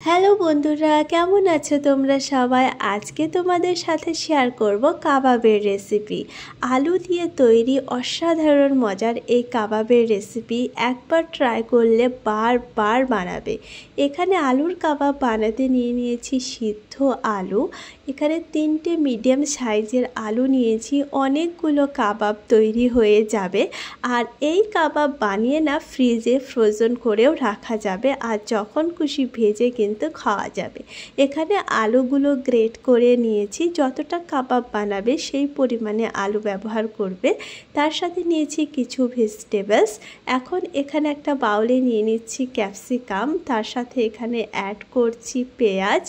Hello বন্ধুরা, কেমন আছো তোমরা সবাই? আজকে তোমাদের সাথে শেয়ার করব কাবাবের রেসিপি। আলু দিয়ে তৈরি অসাধারণ মজার এই কাবাবের রেসিপি একবার ট্রাই করলে বারবার বানাবে। এখানে আলুর কাবাব বানাতে নিয়েছি সিদ্ধ আলু। এখানে 3টে মিডিয়াম সাইজের আলু নিয়েছি। অনেকগুলো কাবাব তৈরি হয়ে যাবে। আর এই কাবাব বানিয়ে ফ্রিজে ফ্রোজেন করেও রাখা যাবে, আর যখন খুশি ভেজে কিন্তু খাওয়া যাবে। এখানে আলুগুলো গ্রেট করে নিয়েছি। যতটা কাবাব বানাবে সেই পরিমাণে আলু ব্যবহার করবে। তার সাথে নিয়েছি কিছু ভেজিটেবলস। এখন এখানে একটা বাউলে নিয়ে নিচ্ছি ক্যাপসিকাম, তার সাথে এখানে অ্যাড করছি পেঁয়াজ,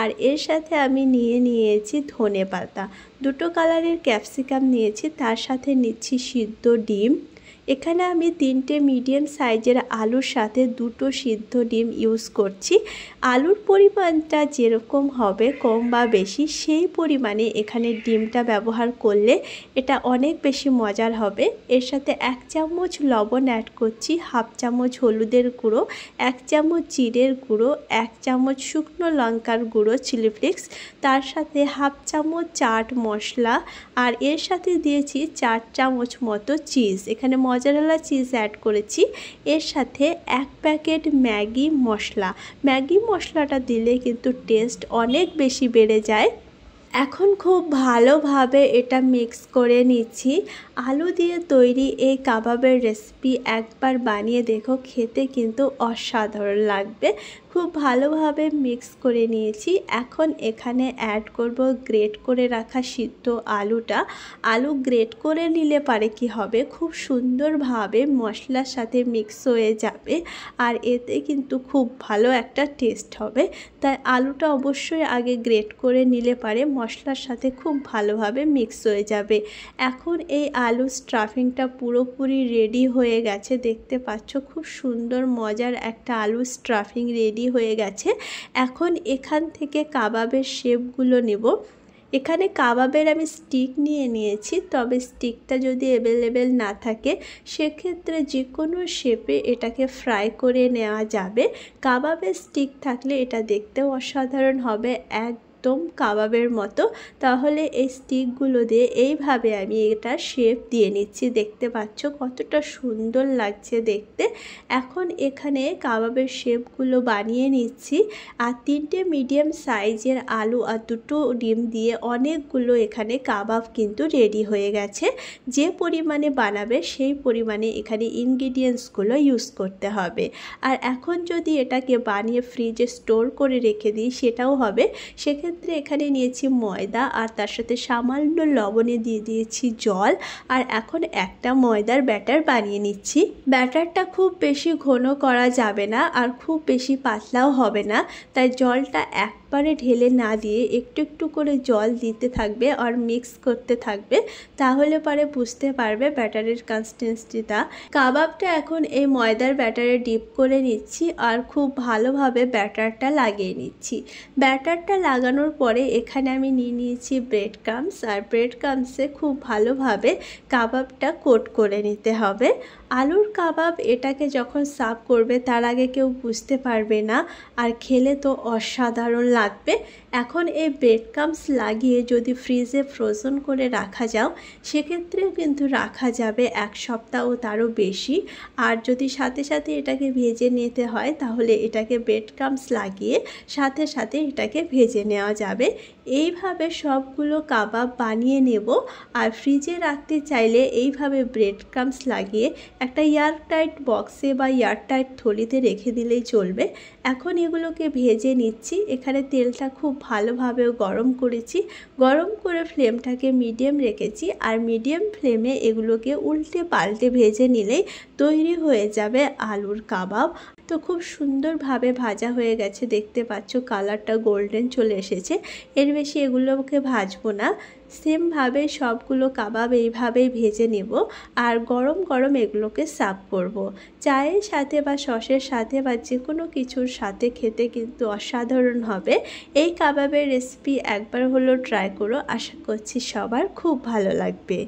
আর এর সাথে আমি নিয়েছি ধনেপাতা। দুটো কালারের ক্যাপসিকাম নিয়েছি, তার সাথে নিচ্ছি সিদ্ধ ডিম। এখানে আমি 3টে মিডিয়াম সাইজের আলুর সাথে 2টো সিদ্ধ ডিম ইউজ করছি। আলুর পরিমাণটা যেরকম হবে কম বা বেশি সেই পরিমাণে এখানে ডিমটা ব্যবহার করলে এটা অনেক বেশি মজার হবে। এর সাথে 1 চামচ লবণ অ্যাড করছি, 1/2 চামচ হলুদের গুঁড়ো, 1 চামচ জিরের গুঁড়ো, 1 চামচ শুকনো লঙ্কার গুঁড়ো চিলি ফ্লেক্স, তার সাথে 1/2 চামচ চাট মশলা, আর এর সাথে দিয়েছি 4 চামচ মতো চিজ। এখানে মজারেলা চিজ অ্যাড করেছি। এর সাথে 1 প্যাকেট ম্যাগি মশলাটা দিলে কিন্তু টেস্ট অনেক বেশি বেড়ে যায়। এখন খুব ভালোভাবে এটা মিক্স করে নিচ্ছি। আলু দিয়ে তৈরি এই কাবাবের রেসিপি একবার বানিয়ে দেখো, খেতে কিন্তু অসাধারণ লাগবে। খুব ভালোভাবে মিক্স করে নিয়েছি। এখন এখানে অ্যাড করব গ্রেট করে রাখা সিদ্ধ আলুটা। আলু গ্রেট করে নিলে পারে কি হবে, খুব সুন্দরভাবে মশলার সাথে মিক্স হয়ে যাবে, আর এতে কিন্তু খুব ভালো একটা টেস্ট হবে। তাই আলুটা অবশ্যই আগে গ্রেট করে নিলে পারে মশলার সাথে খুব ভালোভাবে মিক্স হয়ে যাবে। এখন এই আলু স্টাফিংটা পুরোপুরি রেডি হয়ে গেছে। দেখতে পাচ্ছ খুব সুন্দর মজার একটা আলু স্টাফিং রেডি হয়ে গেছে। এখন এখান থেকে কাবাবের শেপগুলো নেব। এখানে কাবাবের আমি স্টিক নিয়েছি, তবে স্টিকটা যদি অ্যাভেলেবেল না থাকে সেক্ষেত্রে যে কোনো শেপে এটাকে ফ্রাই করে নেওয়া যাবে। কাবাবের স্টিক থাকলে এটা দেখতেও অসাধারণ হবে, একদম কাবাবের মতো। তাহলে এই স্টিকগুলো দিয়ে এইভাবে আমি এটা শেপ দিয়ে নিচ্ছি। দেখতে পাচ্ছ কতটা সুন্দর লাগছে দেখতে। এখন এখানে কাবাবের শেপগুলো বানিয়ে নিচ্ছি। আর 3টে মিডিয়াম সাইজের আলু আর 2টো ডিম দিয়ে অনেকগুলো এখানে কাবাব কিন্তু রেডি হয়ে গেছে। যে পরিমাণে বানাবে সেই পরিমাণে এখানে ইনগ্রিডিয়েন্টসগুলো ইউজ করতে হবে। আর এখন যদি এটাকে বানিয়ে ফ্রিজে স্টোর করে রেখে দিই সেটাও হবে। সেক্ষেত্রে এখানে নিয়েছি ময়দা, আর তার সাথে সামান্য লবণে দিয়ে দিয়েছি জল। আর এখন একটা ময়দার ব্যাটার বানিয়ে নিচ্ছি। ব্যাটারটা খুব বেশি ঘন করা যাবে না, আর খুব বেশি পাতলাও হবে না। তাই জলটা একবারে ঢেলে না দিয়ে একটু একটু করে জল দিতে থাকবে আর মিক্স করতে থাকবে, তাহলে পরে বুঝতে পারবে ব্যাটারের কনসিস্টেন্সিটা। কাবাবটা এখন এই ময়দার ব্যাটারে ডিপ করে নিচ্ছি, আর খুব ভালোভাবে ব্যাটারটা লাগিয়ে নিচ্ছি। ব্যাটারটা লাগানোর পরে এখানে আমি নিয়েছি ব্রেড ক্রাম্বস, আর ব্রেড ক্রাম্বসে খুব ভালোভাবে কাবাবটা কোট করে নিতে হবে। আলুর কাবাব এটাকে যখন সার্ভ করবে তার আগে কেউ বুঝতে পারবে না, আর খেলে তো অসাধারণ লাগবে। এখন এই ব্রেড ক্রাম্বস লাগিয়ে যদি ফ্রিজে ফ্রোজেন করে রাখা যাও সেক্ষেত্রেও কিন্তু রাখা যাবে 1 সপ্তাহ ও তারও বেশি। আর যদি সাথে সাথে এটাকে ভেজে নিতে হয় তাহলে এটাকে ব্রেড ক্রাম্বস লাগিয়ে সাথে সাথে এটাকে ভেজে নেওয়া যাবে। এইভাবে সবগুলো কাবাব বানিয়ে নেব। আর ফ্রিজে রাখতে চাইলে এইভাবে ব্রেড ক্রাম্বস লাগিয়ে একটা এয়ারটাইট বক্সে বা এয়ারটাইট থলিতে রেখে দিলেই চলবে। এখন এগুলোকে ভেজে নিচ্ছি। এখানে তেলটা খুব ভালোভাবে গরম করেছি। গরম করে ফ্লেমটাকে মিডিয়াম রেখেছি, আর মিডিয়াম ফ্লেমে এগুলোকে উল্টে পাল্টে ভেজে নিলেই তৈরি হয়ে যাবে আলুর কাবাব। তো খুব সুন্দরভাবে ভাজা হয়ে গেছে, দেখতে পাচ্ছ কালারটা গোল্ডেন চলে এসেছে। এর বেশি এগুলোকে ভাজবো না। সেমভাবে সবগুলো কাবাব এইভাবেই ভেজে নেব, আর গরম গরম এগুলোকে সার্ভ করব। চায়ের সাথে বা সসের সাথে বা যে কোনো কিছুর সাথে খেতে কিন্তু অসাধারণ হবে। এই কাবাবের রেসিপি একবার হলো ট্রাই করো, আশা করছি সবার খুব ভালো লাগবে।